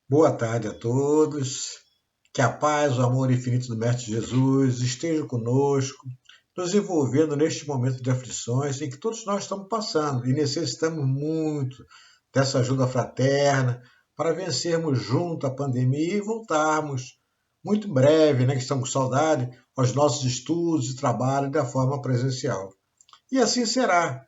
Boa tarde a todos. Que a paz, o amor infinito do Mestre Jesus esteja conosco, nos envolvendo neste momento de aflições em que todos nós estamos passando e necessitamos muito dessa ajuda fraterna para vencermos junto a pandemia e voltarmos muito em breve, né, que estamos com saudade, aos nossos estudos e trabalho da forma presencial. E assim será,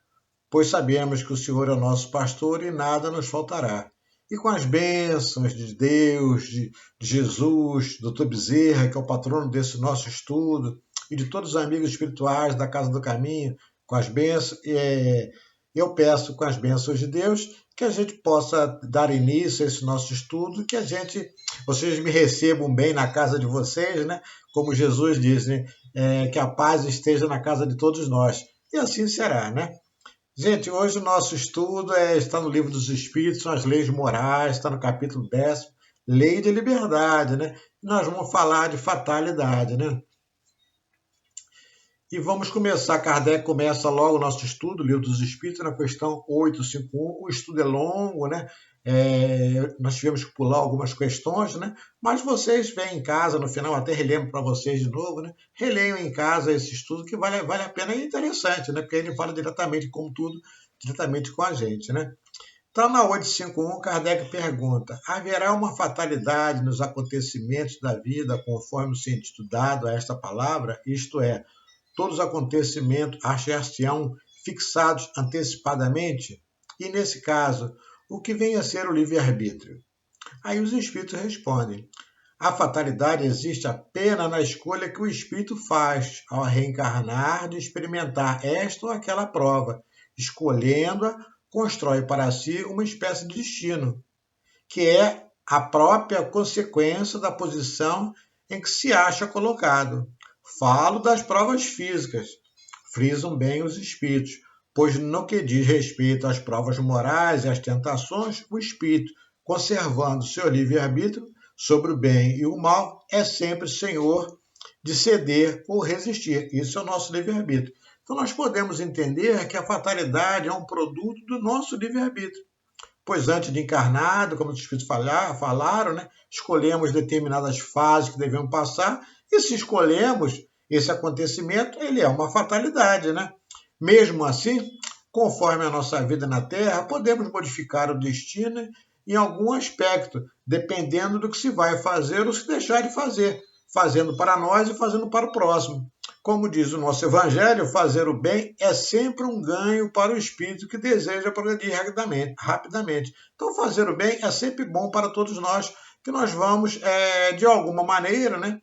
pois sabemos que o Senhor é o nosso pastor e nada nos faltará. E com as bênçãos de Deus, de Jesus, do Dr. Bezerra, que é o patrono desse nosso estudo, e de todos os amigos espirituais da Casa do Caminho, com as bênçãos, eu peço com as bênçãos de Deus que a gente possa dar início a esse nosso estudo, que vocês me recebam bem na casa de vocês, né? Como Jesus diz, né? Que a paz esteja na casa de todos nós. E assim será, né? Gente, hoje o nosso estudo está no Livro dos Espíritos, são as leis morais, está no capítulo 10º, lei de liberdade, né? E nós vamos falar de fatalidade, né? E vamos começar, Kardec começa logo o nosso estudo, o Livro dos Espíritos, na questão 851. O estudo é longo, né? Nós tivemos que pular algumas questões, né? Mas vocês vêm em casa, no final até relembro para vocês de novo, né? Releiam em casa esse estudo que vale a pena e é interessante, né? Porque ele fala diretamente, como tudo, diretamente com a gente, né? Então, na 851, Kardec pergunta: haverá uma fatalidade nos acontecimentos da vida conforme o sentido dado a esta palavra? Isto é, todos os acontecimentos achar-se-ão fixados antecipadamente? E, nesse caso, o que vem a ser o livre-arbítrio? Aí os espíritos respondem: a fatalidade existe apenas na escolha que o espírito faz ao reencarnar de experimentar esta ou aquela prova. Escolhendo-a, constrói para si uma espécie de destino, que é a própria consequência da posição em que se acha colocado. Falo das provas físicas, frisam bem os espíritos, pois no que diz respeito às provas morais e às tentações, o espírito, conservando seu livre-arbítrio sobre o bem e o mal, é sempre senhor de ceder ou resistir. Isso é o nosso livre-arbítrio. Então nós podemos entender que a fatalidade é um produto do nosso livre-arbítrio. Pois antes de encarnado, como os espíritos falaram, né, escolhemos determinadas fases que devemos passar, e se escolhemos esse acontecimento, ele é uma fatalidade, né? Mesmo assim, conforme a nossa vida na Terra, podemos modificar o destino em algum aspecto, dependendo do que se vai fazer ou se deixar de fazer, fazendo para nós e fazendo para o próximo. Como diz o nosso Evangelho, fazer o bem é sempre um ganho para o espírito que deseja progredir rapidamente. Então, fazer o bem é sempre bom para todos nós, que nós vamos, de alguma maneira, né?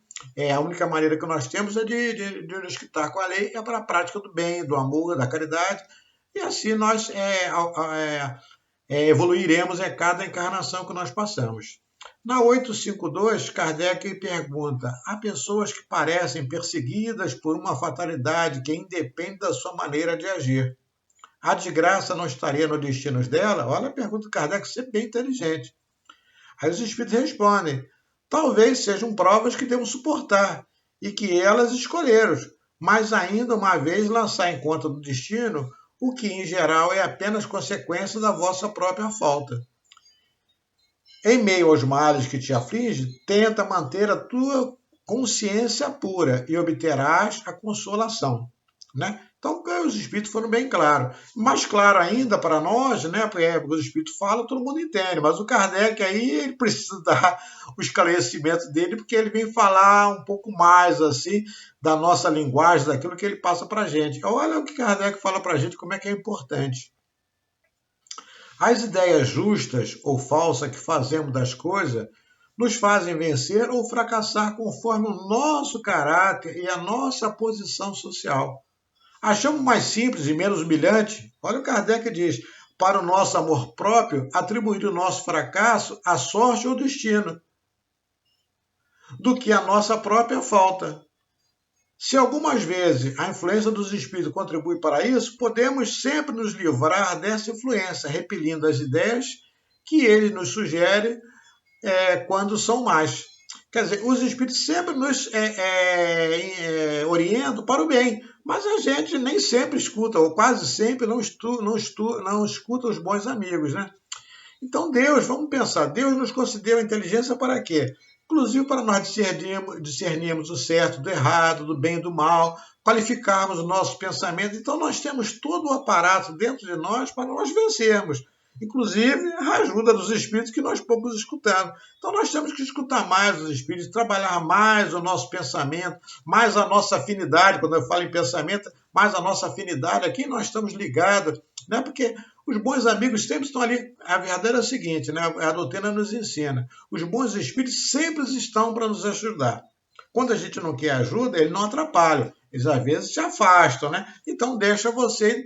A única maneira que nós temos é de nos quitar com a lei, é para a prática do bem, do amor, da caridade, e assim nós evoluiremos em cada encarnação que nós passamos. Na 852, Kardec pergunta: há pessoas que parecem perseguidas por uma fatalidade que independe da sua maneira de agir. A desgraça não estaria nos destinos dela? Olha a pergunta do Kardec, ser bem inteligente. Aí os espíritos respondem: talvez sejam provas que devemos suportar e que elas escolheram, mas ainda uma vez lançar em conta do destino, o que em geral é apenas consequência da vossa própria falta. Em meio aos males que te afligem, tenta manter a tua consciência pura e obterás a consolação. Né? Então, os espíritos foram bem claros. Mais claro ainda para nós, né? Porque os espíritos falam, todo mundo entende, mas o Kardec aí ele precisa dar o esclarecimento dele, porque ele vem falar um pouco mais assim da nossa linguagem, daquilo que ele passa para a gente. Olha o que Kardec fala para a gente, como é que é importante. As ideias justas ou falsas que fazemos das coisas nos fazem vencer ou fracassar conforme o nosso caráter e a nossa posição social. Achamos mais simples e menos humilhante? Olha o que Kardec diz: para o nosso amor próprio, atribuir o nosso fracasso à sorte ou destino, do que à nossa própria falta. Se algumas vezes a influência dos espíritos contribui para isso, podemos sempre nos livrar dessa influência, repelindo as ideias que ele nos sugere quando são más. Quer dizer, os espíritos sempre nos orientam para o bem, mas a gente nem sempre escuta, ou quase sempre não escuta os bons amigos, né? Então Deus, vamos pensar, Deus nos concedeu a inteligência para quê? Inclusive para nós discernirmos o certo do errado, do bem e do mal, qualificarmos o nosso pensamento. Então nós temos todo o aparato dentro de nós para nós vencermos. Inclusive a ajuda dos espíritos que nós poucos escutamos. Então nós temos que escutar mais os espíritos, trabalhar mais o nosso pensamento, mais a nossa afinidade. Quando eu falo em pensamento, mais a nossa afinidade, a quem nós estamos ligados, né? Porque os bons amigos sempre estão ali. A verdade é o seguinte, né? A doutrina nos ensina. Os bons espíritos sempre estão para nos ajudar. Quando a gente não quer ajuda, eles não atrapalham. Eles às vezes se afastam, né? Então deixa você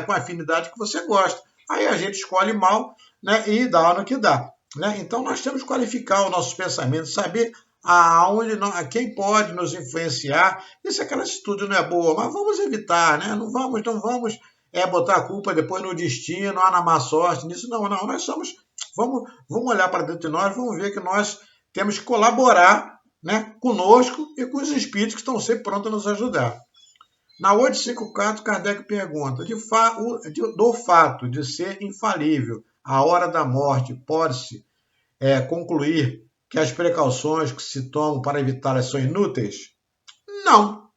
com a afinidade que você gosta. Aí a gente escolhe mal, né? E dá no que dá, né? Então nós temos que qualificar os nossos pensamentos, saber quem pode nos influenciar. E se aquela atitude não é boa, mas vamos evitar, né? Não vamos botar a culpa depois no destino, na má sorte, nisso não. Nós vamos olhar para dentro de nós, vamos ver que nós temos que colaborar, né, conosco e com os espíritos que estão sempre prontos a nos ajudar. Na 854, Kardec pergunta, do fato de ser infalível a hora da morte, pode-se concluir que as precauções que se tomam para evitá-las são inúteis? Não,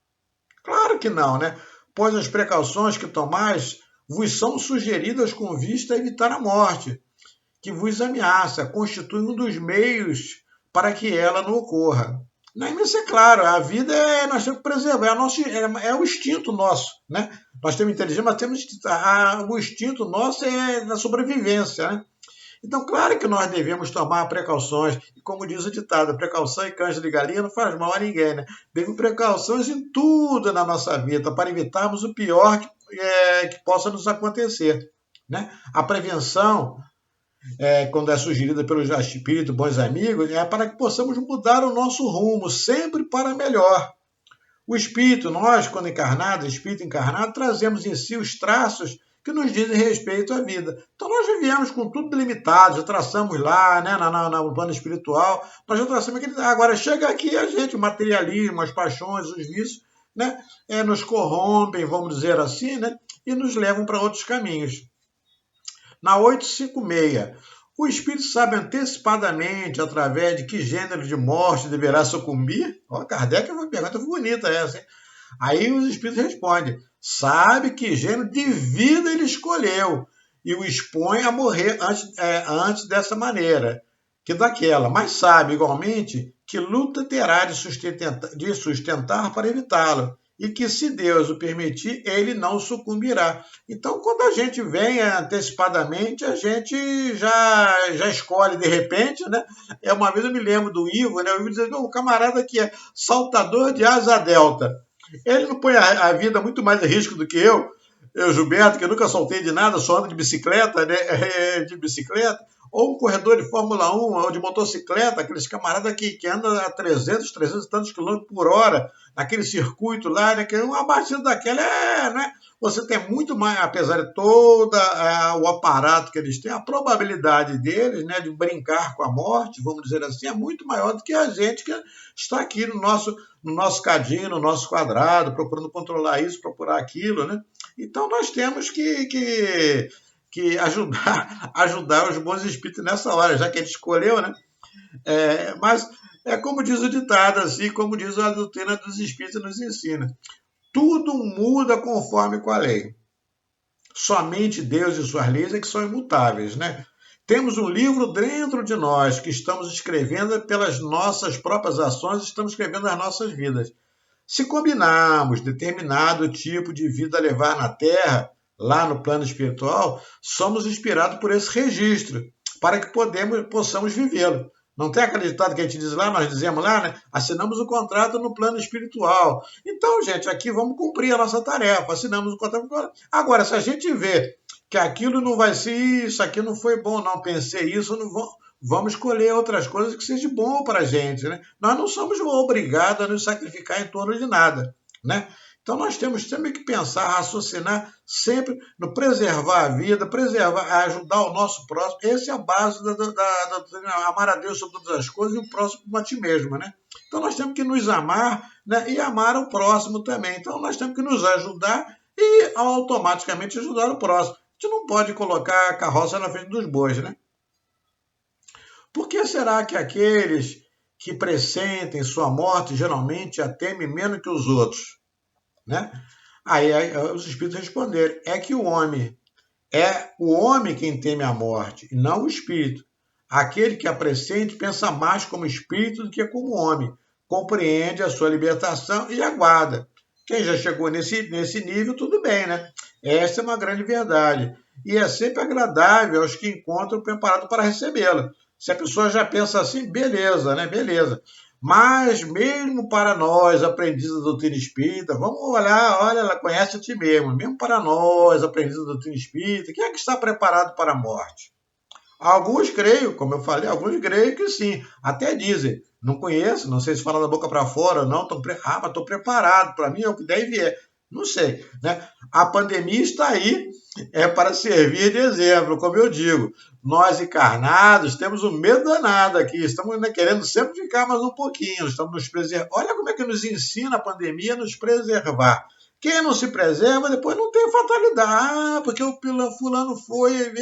claro que não, né? Pois as precauções que tomais vos são sugeridas com vista a evitar a morte, que vos ameaça, constitui um dos meios para que ela não ocorra. Isso é claro, a vida nós temos que preservar, é o instinto nosso, né? Nós temos inteligência, mas o instinto nosso é da sobrevivência, né? Então, claro que nós devemos tomar precauções, e como diz o ditado, precaução e canja de galinha não faz mal a ninguém, né? Devemos precauções em tudo na nossa vida, para evitarmos o pior que possa nos acontecer, né? A prevenção, quando é sugerida pelos espíritos, bons amigos, é para que possamos mudar o nosso rumo, sempre para melhor. O espírito, nós, quando encarnados, espírito encarnado, trazemos em si os traços que nos dizem respeito à vida. Então nós vivemos com tudo delimitado, já traçamos lá, né, no plano espiritual, nós já traçamos aquele. Agora chega aqui a gente, o materialismo, as paixões, os vícios, né, nos corrompem, vamos dizer assim, né, e nos levam para outros caminhos. Na 856, o espírito sabe antecipadamente através de que gênero de morte deverá sucumbir? Kardec é uma pergunta bonita essa, hein? Aí os espíritos respondem, sabe que gênero de vida ele escolheu e o expõe a morrer antes dessa maneira que daquela, mas sabe igualmente que luta terá de sustentar para evitá-lo e que, se Deus o permitir, ele não sucumbirá. Então, quando a gente vem antecipadamente, a gente já escolhe de repente, né? Uma vez eu me lembro do Ivo, né? O Ivo dizia, o camarada que é saltador de asa delta. Ele não põe a vida muito mais em risco do que eu, Gilberto, que eu nunca soltei de nada, só ando de bicicleta, né? Ou um corredor de Fórmula 1, ou de motocicleta, aqueles camaradas que andam a 300 e tantos quilômetros por hora, naquele circuito lá, né? Que uma batida daquela né? Você tem muito mais, apesar de todo o aparato que eles têm, a probabilidade deles, né, de brincar com a morte, vamos dizer assim, é muito maior do que a gente que está aqui no nosso cadinho, no nosso quadrado, procurando controlar isso, procurar aquilo, né? Então nós temos que ajudar os bons espíritos nessa hora, já que ele escolheu, né? Mas é como diz o ditado, assim, como diz a doutrina dos espíritos nos ensina. Tudo muda conforme com a lei. Somente Deus e suas leis é que são imutáveis, né? Temos um livro dentro de nós que estamos escrevendo pelas nossas próprias ações, estamos escrevendo as nossas vidas. Se combinarmos determinado tipo de vida a levar na Terra, lá no plano espiritual, somos inspirados por esse registro, para que possamos vivê-lo. Não tem acreditado que a gente diz lá, nós dizemos lá, né? Assinamos o contrato no plano espiritual. Então, gente, aqui vamos cumprir a nossa tarefa, assinamos o contrato. Agora, se a gente vê que aquilo não vai ser isso, aqui não foi bom, não pensei isso, não vamos escolher outras coisas que sejam bom para a gente, né? Nós não somos obrigados a nos sacrificar em torno de nada, né? Então nós temos sempre que pensar, raciocinar sempre no preservar a vida, ajudar o nosso próximo. Essa é a base da amar a Deus sobre todas as coisas e o próximo como a ti mesmo, né? Então nós temos que nos amar, né, e amar o próximo também. Então nós temos que nos ajudar e automaticamente ajudar o próximo. A gente não pode colocar a carroça na frente dos bois, né? Por que será que aqueles que pressentem sua morte geralmente a temem menos que os outros? Né? Aí os espíritos responderam, é que é o homem quem teme a morte, e não o espírito. Aquele que a pressente pensa mais como espírito do que como homem, compreende a sua libertação e aguarda. Quem já chegou nesse nível, tudo bem, né? Essa é uma grande verdade. E é sempre agradável aos que encontram preparado para recebê-la. Se a pessoa já pensa assim, beleza, né? Beleza. Mas mesmo para nós, aprendizes da doutrina espírita, vamos olhar, olha, ela conhece a ti mesmo. Mesmo para nós, aprendizes da doutrina espírita, quem é que está preparado para a morte? Alguns creio, como eu falei, alguns creio que sim. Até dizem, não conheço, não sei se fala da boca para fora ou não, mas estou preparado, para mim é o que deve é. Não sei, né? A pandemia está aí, é para servir de exemplo, como eu digo. Nós encarnados temos um medo danado aqui, estamos querendo sempre ficar mais um pouquinho, estamos nos preservando. Olha como é que nos ensina a pandemia a nos preservar. Quem não se preserva, depois não tem fatalidade. Ah, porque o fulano foi,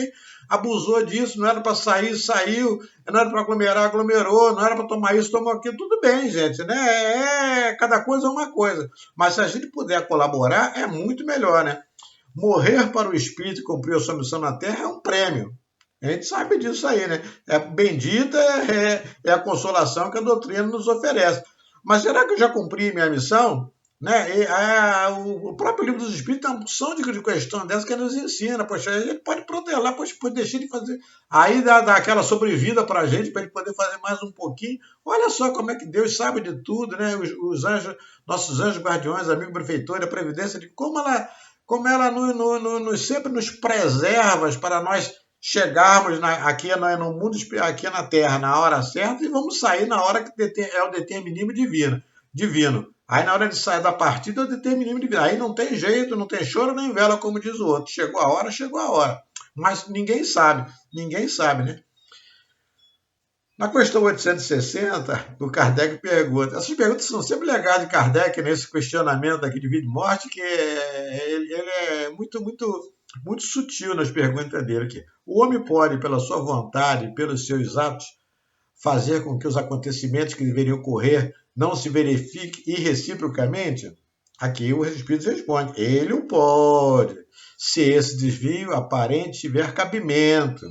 abusou disso, não era para sair, saiu, não era para aglomerar, aglomerou, não era para tomar isso, tomou aquilo. Tudo bem, gente, né? Cada coisa é uma coisa. Mas se a gente puder colaborar, é muito melhor, né? Morrer para o espírito e cumprir a sua missão na Terra é um prêmio. A gente sabe disso aí, né? Bendita é a consolação que a doutrina nos oferece. Mas será que eu já cumpri minha missão? Né? O próprio livro dos Espíritos tem uma opção de questão dessa que nos ensina. Poxa, a gente pode protelar, pode deixar de fazer. Aí dá aquela sobrevida para a gente poder fazer mais um pouquinho. Olha só como é que Deus sabe de tudo, né? Os anjos, nossos anjos guardiões, amigos benfeitores, a previdência, de como ela sempre nos preserva para nós chegarmos aqui no mundo, aqui na Terra, na hora certa, e vamos sair na hora que é o determinismo divino. Aí na hora de sair da partida, é o determinismo divino. Aí não tem jeito, não tem choro nem vela, como diz o outro. Chegou a hora, chegou a hora. Mas ninguém sabe, né? Na questão 860, o Kardec pergunta. Essas perguntas são sempre legais de Kardec, nesse questionamento aqui de vida e morte, que ele é muito, muito, muito sutil nas perguntas dele aqui. O homem pode, pela sua vontade, pelos seus atos, fazer com que os acontecimentos que deveriam ocorrer não se verifiquem irreciprocamente? Aqui o Espírito responde, ele o pode, se esse desvio aparente tiver cabimento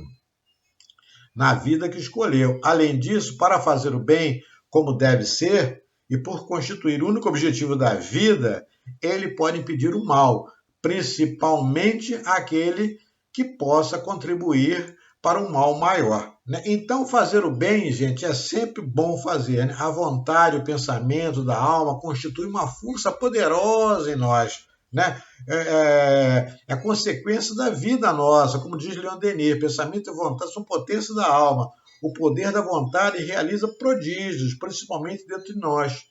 na vida que escolheu. Além disso, para fazer o bem como deve ser, e por constituir o único objetivo da vida, ele pode impedir o mal, principalmente aquele que possa contribuir para um mal maior. Né? Então, fazer o bem, gente, é sempre bom fazer. Né? A vontade, o pensamento da alma constitui uma força poderosa em nós. Né? É consequência da vida nossa, como diz Leon Denis, pensamento e vontade são potência da alma. O poder da vontade realiza prodígios, principalmente dentro de nós.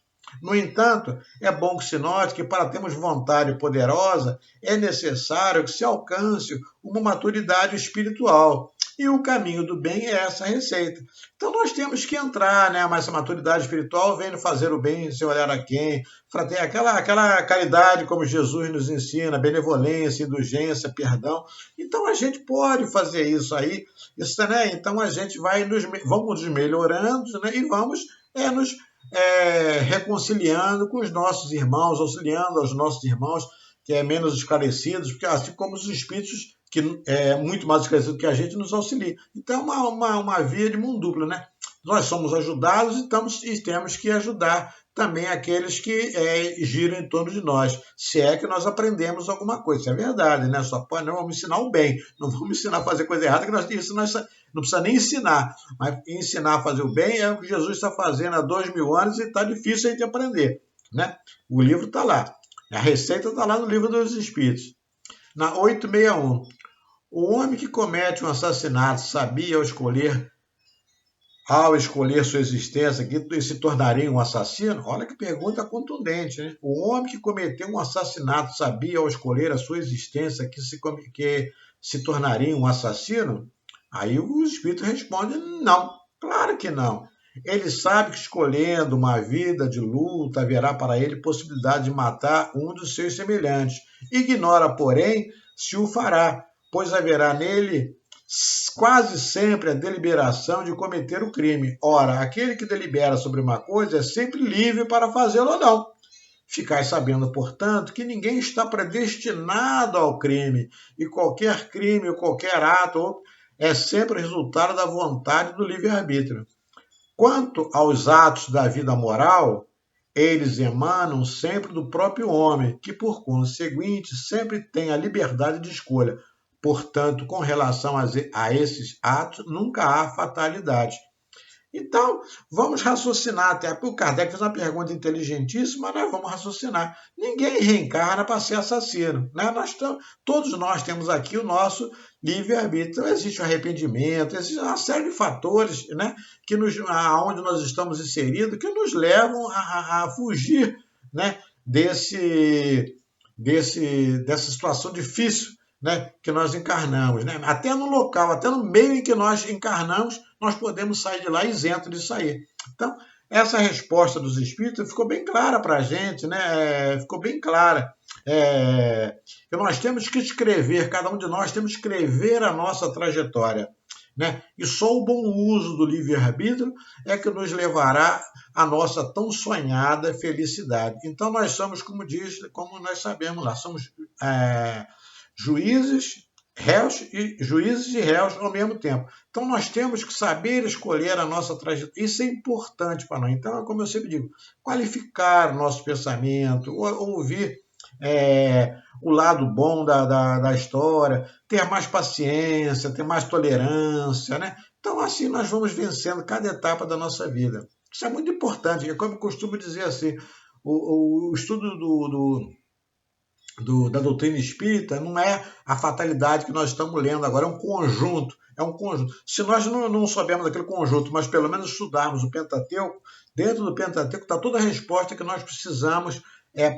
No entanto, é bom que se note que para termos vontade poderosa é necessário que se alcance uma maturidade espiritual. E o caminho do bem é essa receita. Então nós temos que entrar, né? Mas essa maturidade espiritual vem fazer o bem sem olhar a quem. Aquela caridade como Jesus nos ensina, benevolência, indulgência, perdão. Então a gente pode fazer isso aí. Né? Então a gente vamos nos melhorando, né? E vamos nos reconciliando com os nossos irmãos, auxiliando aos nossos irmãos que é menos esclarecidos, porque assim como os espíritos que é muito mais esclarecido que a gente, nos auxilia. Então, uma via de mão dupla, né? Nós somos ajudados e temos que ajudar também aqueles que giram em torno de nós, se é que nós aprendemos alguma coisa. Isso é verdade, né? Só não vamos ensinar o bem, não vamos ensinar a fazer coisa errada, que isso nós não precisa nem ensinar, mas ensinar a fazer o bem é o que Jesus está fazendo há 2000 anos e está difícil a gente aprender, né? O livro está lá, a receita está lá no livro dos Espíritos. Na 861, o homem que comete um assassinato sabia ao escolher sua existência que se tornaria um assassino? Olha que pergunta contundente, né? O homem que cometeu um assassinato sabia ao escolher a sua existência que se tornaria um assassino? Aí o espírito responde, não, claro que não. Ele sabe que escolhendo uma vida de luta haverá para ele possibilidade de matar um dos seus semelhantes. Ignora, porém, se o fará, pois haverá nele quase sempre a deliberação de cometer o crime. Ora, aquele que delibera sobre uma coisa é sempre livre para fazê-lo ou não. Ficai sabendo, portanto, que ninguém está predestinado ao crime, e qualquer crime ou qualquer ato é sempre resultado da vontade do livre-arbítrio. Quanto aos atos da vida moral, eles emanam sempre do próprio homem, que, por conseguinte, sempre tem a liberdade de escolha. Portanto, com relação a esses atos, nunca há fatalidade. Então, vamos raciocinar. Até o Kardec fez uma pergunta inteligentíssima, nós vamos raciocinar. Ninguém reencarna para ser assassino. Né? Todos nós temos aqui o nosso livre-arbítrio. Então, existe o arrependimento, existe uma série de fatores, né, aonde nós estamos inseridos que nos levam a fugir, né, dessa situação difícil, né, que nós encarnamos. Né? Até no local, até no meio em que nós encarnamos, nós podemos sair de lá isento de sair. Então, essa resposta dos espíritos ficou bem clara para a gente, né? Ficou bem clara. Que nós temos que escrever, cada um de nós temos que escrever a nossa trajetória. Né? E só o bom uso do livre-arbítrio é que nos levará à nossa tão sonhada felicidade. Então, nós somos, como nós sabemos lá, somos juízes e réus ao mesmo tempo. Então, nós temos que saber escolher a nossa trajetória. Isso é importante para nós. Então, como eu sempre digo, qualificar o nosso pensamento, ouvir o lado bom da história, ter mais paciência, ter mais tolerância, né? Então, assim, nós vamos vencendo cada etapa da nossa vida. Isso é muito importante. É como eu costumo dizer assim, o estudo da doutrina espírita não é a fatalidade que nós estamos lendo agora, é um conjunto. Se nós não soubermos daquele conjunto, mas pelo menos estudarmos o Pentateuco, dentro do Pentateuco está toda a resposta que nós precisamos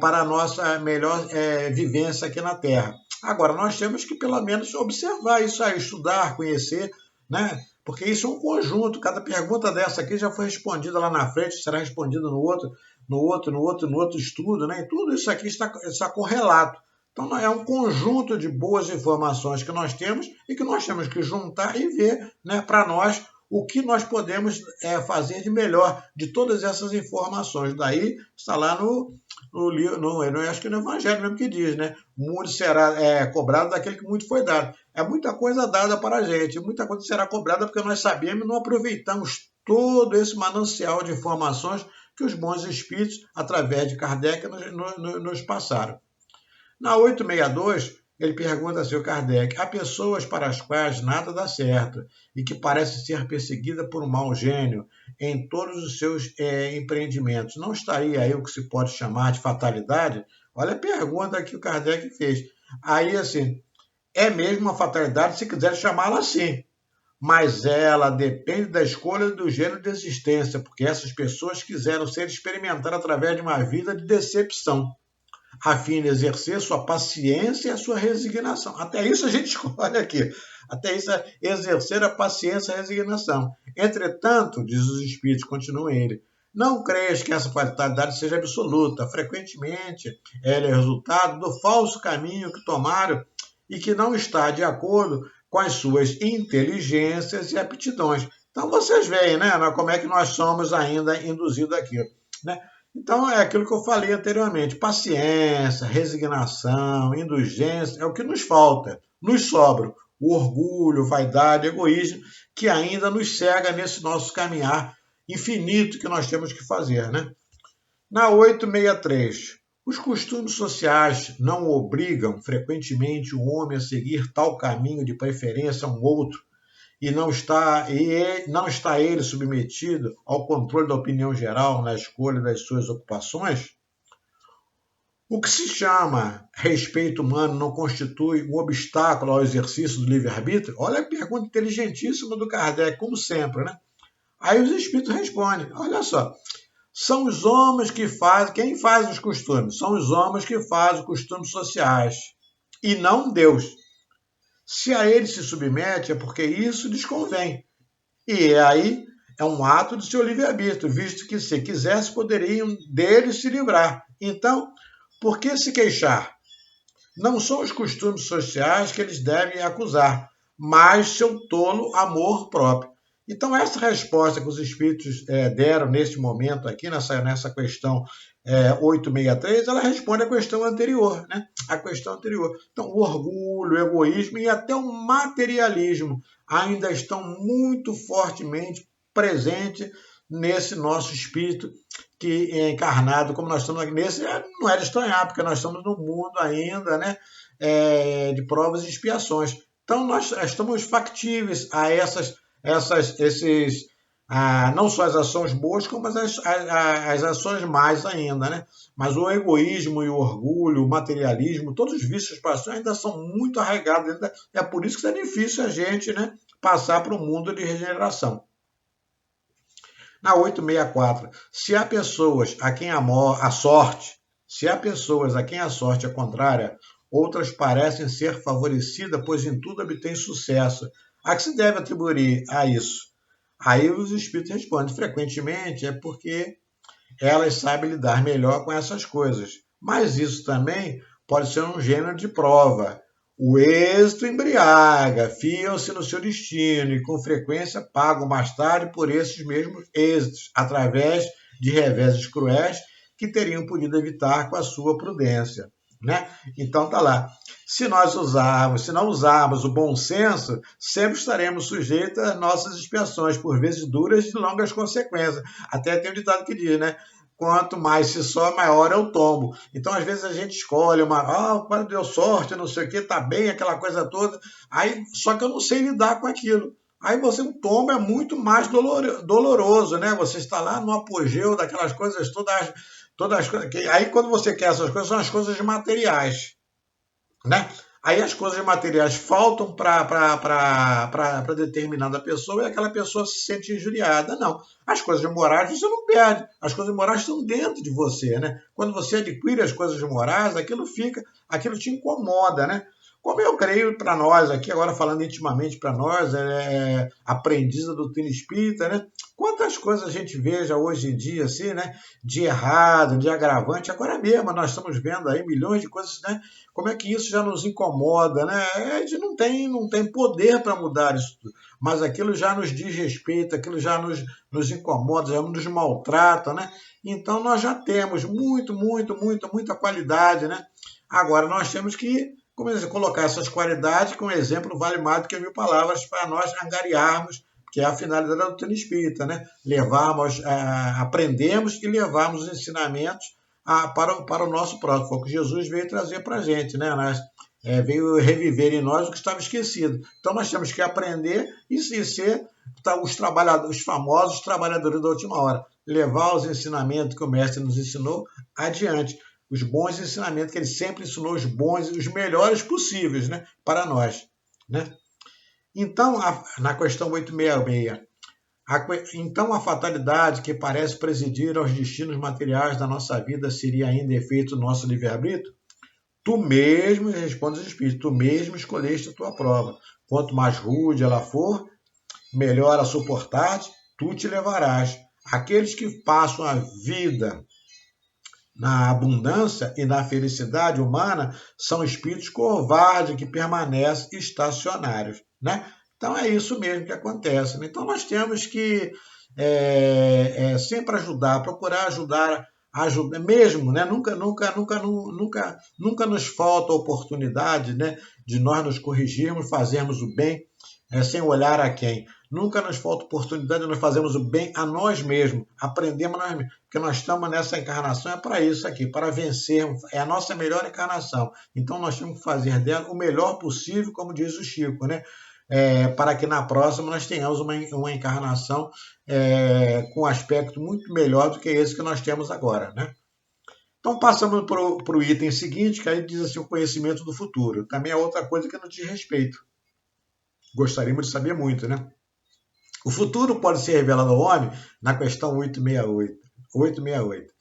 para a nossa melhor vivência aqui na Terra. Agora, nós temos que pelo menos observar isso aí, estudar, conhecer, né? Porque isso é um conjunto, cada pergunta dessa aqui já foi respondida lá na frente, será respondida no outro estudo, né? E tudo isso aqui está correlato. Então, é um conjunto de boas informações que nós temos e que nós temos que juntar e ver, né, para nós o que nós podemos fazer de melhor de todas essas informações. Daí está lá acho que no Evangelho mesmo que diz, né? Muito será cobrado daquele que muito foi dado. É muita coisa dada para a gente, muita coisa será cobrada porque nós sabemos e não aproveitamos todo esse manancial de informações que os bons espíritos, através de Kardec, nos passaram. Na 862, ele pergunta ao seu Kardec: há pessoas para as quais nada dá certo e que parecem ser perseguidas por um mau gênio em todos os seus empreendimentos. Não estaria aí o que se pode chamar de fatalidade? Olha a pergunta que o Kardec fez. Aí, assim, é mesmo uma fatalidade se quiser chamá-la assim. Mas ela depende da escolha do gênero de existência, porque essas pessoas quiseram ser experimentadas através de uma vida de decepção, a fim de exercer sua paciência e a sua resignação. Até isso a gente escolhe aqui. Até isso é exercer a paciência e a resignação. Entretanto, diz os espíritos, continua ele, não creias que essa fatalidade seja absoluta. Frequentemente, ela é resultado do falso caminho que tomaram e que não está de acordo com as suas inteligências e aptidões. Então, vocês veem, né, como é que nós somos ainda induzidos aqui, né? Então, é aquilo que eu falei anteriormente. Paciência, resignação, indulgência é o que nos falta. Nos sobra o orgulho, vaidade, egoísmo, que ainda nos cega nesse nosso caminhar infinito que nós temos que fazer, né? Na 863, os costumes sociais não obrigam frequentemente o homem a seguir tal caminho de preferência a um outro, e não está ele submetido ao controle da opinião geral na escolha das suas ocupações? O que se chama respeito humano não constitui um obstáculo ao exercício do livre-arbítrio? Olha a pergunta inteligentíssima do Kardec, como sempre, né? Aí os espíritos respondem, olha só, são os homens que fazem, quem faz os costumes? São os homens que fazem os costumes sociais, e não Deus. Se a ele se submete, é porque isso lhes convém. E aí é um ato de seu livre-arbítrio, visto que, se quisesse, poderiam dele se livrar. Então, por que se queixar? Não são os costumes sociais que eles devem acusar, mais seu tolo amor próprio. Então, essa resposta que os espíritos deram neste momento aqui, nessa questão 863, ela responde à questão anterior, né? A questão anterior. Então, o orgulho, o egoísmo e até o materialismo ainda estão muito fortemente presentes nesse nosso espírito que é encarnado, como nós estamos aqui nesse, não é de estranhar, porque nós estamos num mundo ainda, né, de provas e expiações. Então, nós estamos factíveis a esses, não só as ações boas, como as ações mais ainda, né? Mas o egoísmo e o orgulho, o materialismo, todos os vícios passados ainda são muito arraigados. Ainda, é por isso que é difícil a gente, né, passar para o mundo de regeneração. Na 864, se há pessoas a quem a sorte, se há pessoas a quem a sorte é contrária, outras parecem ser favorecidas, pois em tudo obtêm sucesso. A que se deve atribuir a isso? Aí os espíritos respondem, frequentemente é porque elas sabem lidar melhor com essas coisas. Mas isso também pode ser um gênero de prova. O êxito embriaga, fiam-se no seu destino e com frequência pagam mais tarde por esses mesmos êxitos, através de reveses cruéis que teriam podido evitar com a sua prudência. Né? Então tá lá. Se não usarmos o bom senso, sempre estaremos sujeitos às nossas expiações, por vezes duras e de longas consequências. Até tem um ditado que diz, né? Quanto mais se sobe, maior é o tombo. Então, às vezes, a gente escolhe o pai deu sorte, não sei o quê, tá bem, aquela coisa toda. Aí, só que eu não sei lidar com aquilo. Aí o tombo é muito mais doloroso, né? Você está lá no apogeu daquelas coisas todas as coisas. Aí, quando você quer essas coisas, são as coisas materiais, né? Aí as coisas materiais faltam para determinada pessoa e aquela pessoa se sente injuriada. Não. As coisas morais você não perde. As coisas morais estão dentro de você, né? Quando você adquire as coisas morais, aquilo te incomoda, né? Como eu creio para nós aqui, agora falando intimamente para nós, aprendiz da doutrina espírita, né? Quantas coisas a gente veja hoje em dia, assim, né? De errado, de agravante. Agora mesmo nós estamos vendo aí milhões de coisas, né? Como é que isso já nos incomoda, né? A gente não tem poder para mudar isso tudo, mas aquilo já nos diz respeito, aquilo já nos incomoda, já nos maltrata, né? Então nós já temos muita qualidade, né? Agora nós temos que colocar essas qualidades, que um exemplo vale mais do que 1000 palavras, para nós angariarmos, que é a finalidade da doutrina espírita, né? Aprendemos e levarmos os ensinamentos para o nosso próximo. Foi o que Jesus veio trazer para a gente, né? Veio reviver em nós o que estava esquecido. Então nós temos que aprender e ser os famosos trabalhadores da última hora. Levar os ensinamentos que o mestre nos ensinou adiante. Os bons ensinamentos que ele sempre ensinou, os bons e os melhores possíveis, né, para nós. Né? Então, na questão 866, então a fatalidade que parece presidir aos destinos materiais da nossa vida seria ainda efeito do nosso livre-arbítrio? Tu mesmo, responde os espíritos, tu mesmo escolheste a tua prova. Quanto mais rude ela for, melhor a suportar-te, tu te levarás. Aqueles que passam a vida na abundância e na felicidade humana são espíritos covardes que permanecem estacionários, né? Então é isso mesmo que acontece. Né? Então nós temos que sempre ajudar, procurar ajudar mesmo, né? Nunca nos falta a oportunidade, né, de nós nos corrigirmos, fazermos o bem sem olhar a quem. Nunca nos falta oportunidade de nós fazermos o bem a nós mesmos, aprendemos nós mesmos, porque nós estamos nessa encarnação para isso aqui, para vencermos, é a nossa melhor encarnação. Então nós temos que fazer dela o melhor possível, como diz o Chico, né? Para que na próxima nós tenhamos uma encarnação com um aspecto muito melhor do que esse que nós temos agora, né? Então passamos para o item seguinte, que aí diz assim, o conhecimento do futuro. Também é outra coisa que não diz respeito. Gostaríamos de saber muito, né? O futuro pode ser revelado ao homem na questão 868.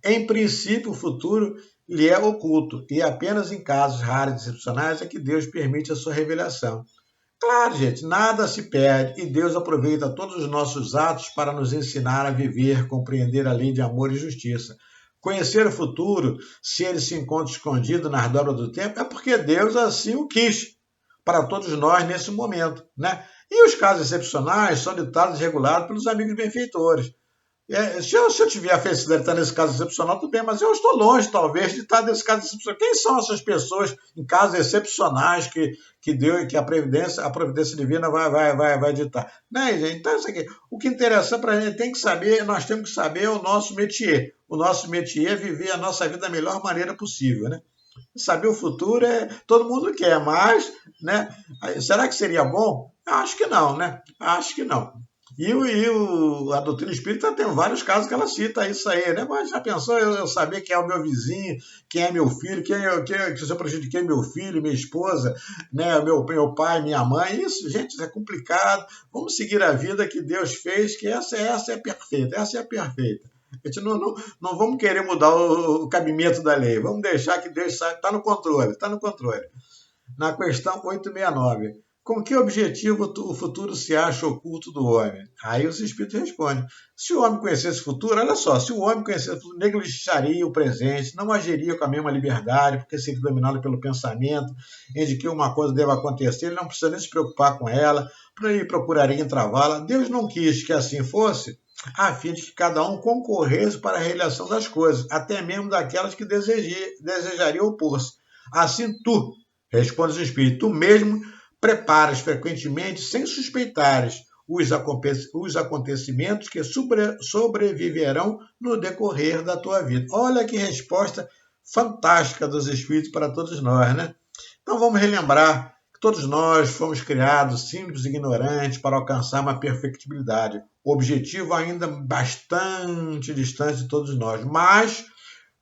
Em princípio, o futuro lhe é oculto e apenas em casos raros e excepcionais é que Deus permite a sua revelação. Claro, gente, nada se perde e Deus aproveita todos os nossos atos para nos ensinar a viver, compreender a lei de amor e justiça. Conhecer o futuro, se ele se encontra escondido na ardora do tempo, é porque Deus assim o quis. para todos nós nesse momento, né? E os casos excepcionais são ditados e regulados pelos amigos benfeitores. Se eu tiver a felicidade de estar nesse caso excepcional, tudo bem, mas eu estou longe, talvez, de estar nesse caso excepcional. Quem são essas pessoas em casos excepcionais que a providência divina vai ditar? Né, gente? Então, isso aqui, o que interessa para a gente tem que saber, nós temos que saber o nosso métier. O nosso métier é viver a nossa vida da melhor maneira possível, né? Saber o futuro todo mundo quer, mas, né? Será que seria bom? Acho que não, né? Acho que não. A doutrina espírita tem vários casos que ela cita isso aí, né? Mas já pensou eu saber quem é o meu vizinho, quem é meu filho, se eu prejudiquei meu filho, minha esposa, né? Meu pai, minha mãe, isso, gente, isso é complicado. Vamos seguir a vida que Deus fez, que essa é perfeita, essa é a perfeita. A gente não vamos querer mudar o cabimento da lei, vamos deixar que Deus está no controle, está no controle. Na questão 869. Com que objetivo o futuro se acha oculto do homem? Aí os espíritos respondem. Se o homem conhecesse o futuro, olha só, se o homem conhecesse o futuro, negligenciaria o presente, não agiria com a mesma liberdade, porque seria dominado pelo pensamento, em de que uma coisa deva acontecer, ele não precisa nem se preocupar com ela, ele procuraria entravá-la. Deus não quis que assim fosse, a fim de que cada um concorresse para a realização das coisas, até mesmo daquelas que desejaria opor-se. Assim tu, responde os espíritos, tu mesmo preparas frequentemente, sem suspeitares, os acontecimentos que sobreviverão no decorrer da tua vida. Olha que resposta fantástica dos espíritos para todos nós, né? Então vamos relembrar que todos nós fomos criados simples e ignorantes para alcançar uma perfectibilidade. O objetivo ainda bastante distante de todos nós, mas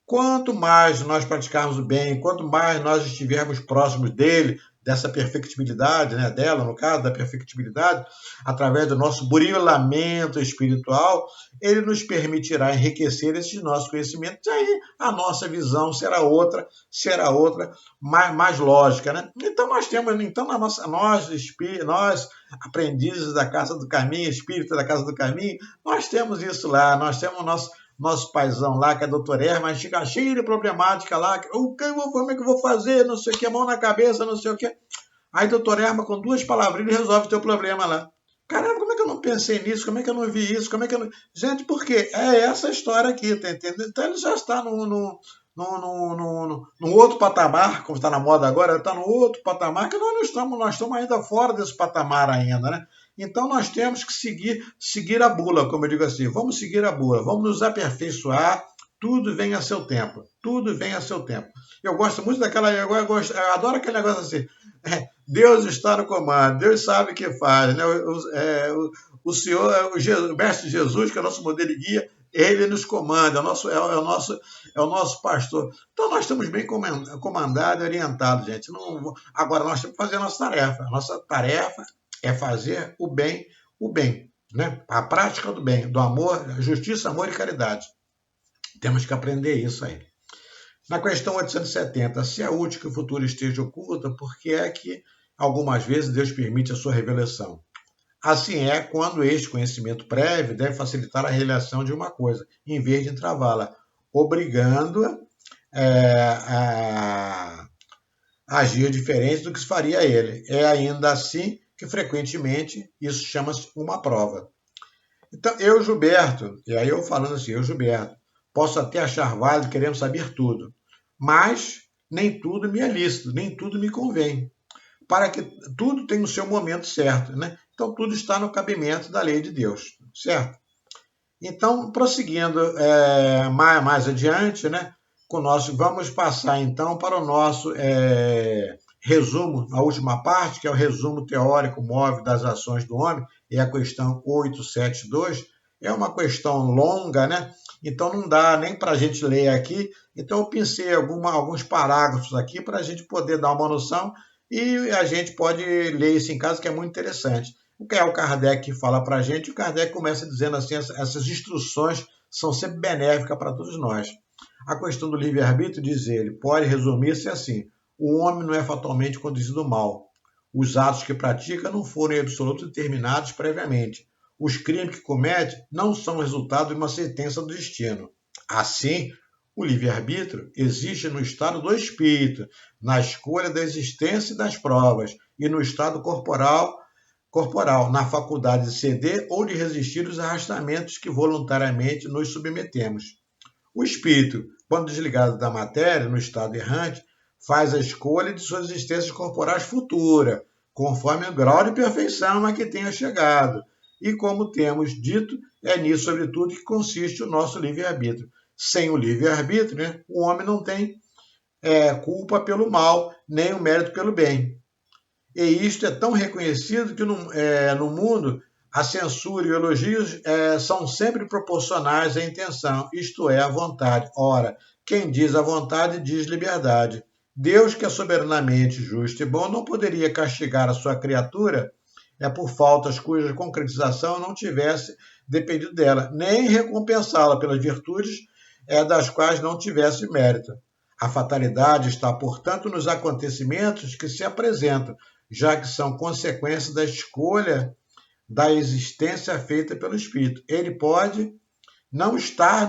quanto mais nós praticarmos o bem, quanto mais nós estivermos próximos dele, dessa perfectibilidade, né, dela, no caso, da perfectibilidade, através do nosso burilamento espiritual, ele nos permitirá enriquecer esses nossos conhecimentos, e aí a nossa visão será outra, mais lógica, né? Então nós aprendizes da Casa do Caminho, espírita da Casa do Caminho, nós temos isso lá, nós temos nosso paizão lá, que é doutor Herman, fica cheio de problemática lá, como é que eu vou fazer, não sei o que, mão na cabeça, não sei o que. Aí doutor Herman, com 2 palavrinhas, resolve o teu problema lá. Caramba, como é que eu não pensei nisso? Como é que eu não vi isso? Como é que eu não... Gente, por quê? É essa história aqui, tá entendendo? Então ele já está num outro patamar, como está na moda agora, ele está num outro patamar, que nós estamos ainda fora desse patamar ainda, né? Então nós temos que seguir a bula, como eu digo assim, vamos seguir a bula, vamos nos aperfeiçoar, tudo vem a seu tempo, tudo vem a seu tempo. Eu gosto muito eu adoro aquele negócio assim, Deus está no comando, Deus sabe o que faz, né? O Senhor, o Mestre Jesus, que é o nosso modelo e guia, ele nos comanda, é o nosso pastor. Então nós estamos bem comandados e orientados, gente. Agora nós temos que fazer a nossa tarefa. A nossa tarefa é fazer o bem, né? A prática do bem, do amor, justiça, amor e caridade. Temos que aprender isso aí. Na questão 870, se é útil que o futuro esteja oculto, por que é que algumas vezes Deus permite a sua revelação? Assim é quando este conhecimento prévio deve facilitar a realização de uma coisa, em vez de entravá-la, obrigando-a a agir diferente do que se faria a ele. É ainda assim que frequentemente isso chama-se uma prova. Então, eu, Gilberto, e aí eu falando assim, eu, Gilberto, posso até achar válido querendo saber tudo, mas nem tudo me é lícito, nem tudo me convém. Para que tudo tenha o seu momento certo, né? Então, tudo está no cabimento da lei de Deus, certo? Então, prosseguindo mais adiante, né? Vamos passar, então, para o nosso resumo, a última parte, que é o resumo teórico móvel das ações do homem, é a questão 872. É uma questão longa, né? Então, não dá nem para a gente ler aqui. Então, eu pensei alguns parágrafos aqui para a gente poder dar uma noção e a gente pode ler isso em casa, que é muito interessante. O que é o Kardec que fala para a gente? O Kardec começa dizendo assim, essas instruções são sempre benéficas para todos nós. A questão do livre-arbítrio, diz ele, pode resumir-se assim: o homem não é fatalmente conduzido ao mal. Os atos que pratica não foram em absoluto determinados previamente. Os crimes que comete não são resultado de uma sentença do destino. Assim, O livre-arbítrio existe no estado do espírito, na escolha da existência e das provas, e no estado corporal, na faculdade de ceder ou de resistir aos arrastamentos que voluntariamente nos submetemos. O espírito, quando desligado da matéria, no estado errante, faz a escolha de suas existências corporais futuras, conforme o grau de perfeição a que tenha chegado. E como temos dito, é nisso, sobretudo, que consiste o nosso livre-arbítrio. Sem o livre-arbítrio, né, o homem não tem culpa pelo mal, nem o mérito pelo bem. E isto é tão reconhecido que no mundo a censura e o elogio são sempre proporcionais à intenção, isto é, à vontade. Ora, quem diz a vontade diz liberdade. Deus, que é soberanamente justo e bom, não poderia castigar a sua criatura por faltas cuja concretização não tivesse dependido dela, nem recompensá-la pelas virtudes das quais não tivesse mérito. A fatalidade está, portanto, nos acontecimentos que se apresentam, já que são consequência da escolha da existência feita pelo Espírito. Ele pode não estar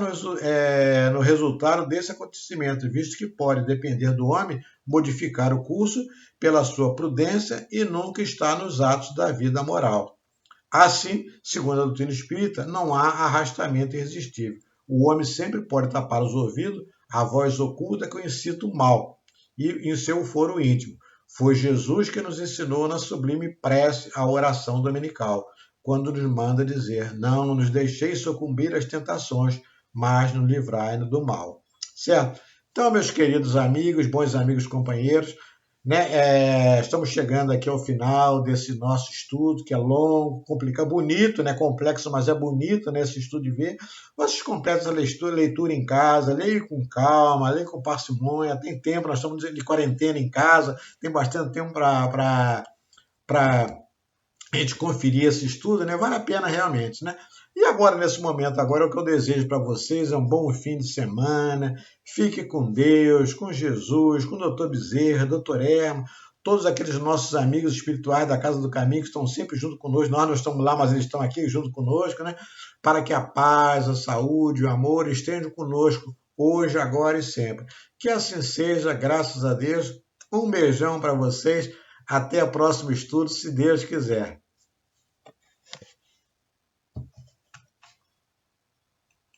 no resultado desse acontecimento, visto que pode depender do homem modificar o curso pela sua prudência e nunca está nos atos da vida moral. Assim, segundo a doutrina espírita, não há arrastamento irresistível. O homem sempre pode tapar os ouvidos à voz oculta que o incita o mal, e em seu foro íntimo. Foi Jesus que nos ensinou na sublime prece a oração dominical, quando nos manda dizer: não nos deixeis sucumbir às tentações, mas nos livrai-nos do mal. Certo? Então, meus queridos amigos, bons amigos, companheiros, né, estamos chegando aqui ao final desse nosso estudo, que é longo, complicado, bonito, né, complexo, mas é bonito, né, esse estudo de ver. Vocês completam a leitura em casa, leiam com calma, leiam com parcimônia, tem tempo, nós estamos de quarentena em casa, tem bastante tempo para a gente conferir esse estudo, né? Vale a pena realmente, né? E agora, nesse momento, agora o que eu desejo para vocês é um bom fim de semana, fique com Deus, com Jesus, com o Dr. Bezerra, Dr. Hermo, todos aqueles nossos amigos espirituais da Casa do Caminho que estão sempre junto conosco, nós não estamos lá, mas eles estão aqui junto conosco, né? Para que a paz, a saúde, o amor estejam conosco hoje, agora e sempre. Que assim seja, graças a Deus. Um beijão para vocês. Até o próximo estudo, se Deus quiser.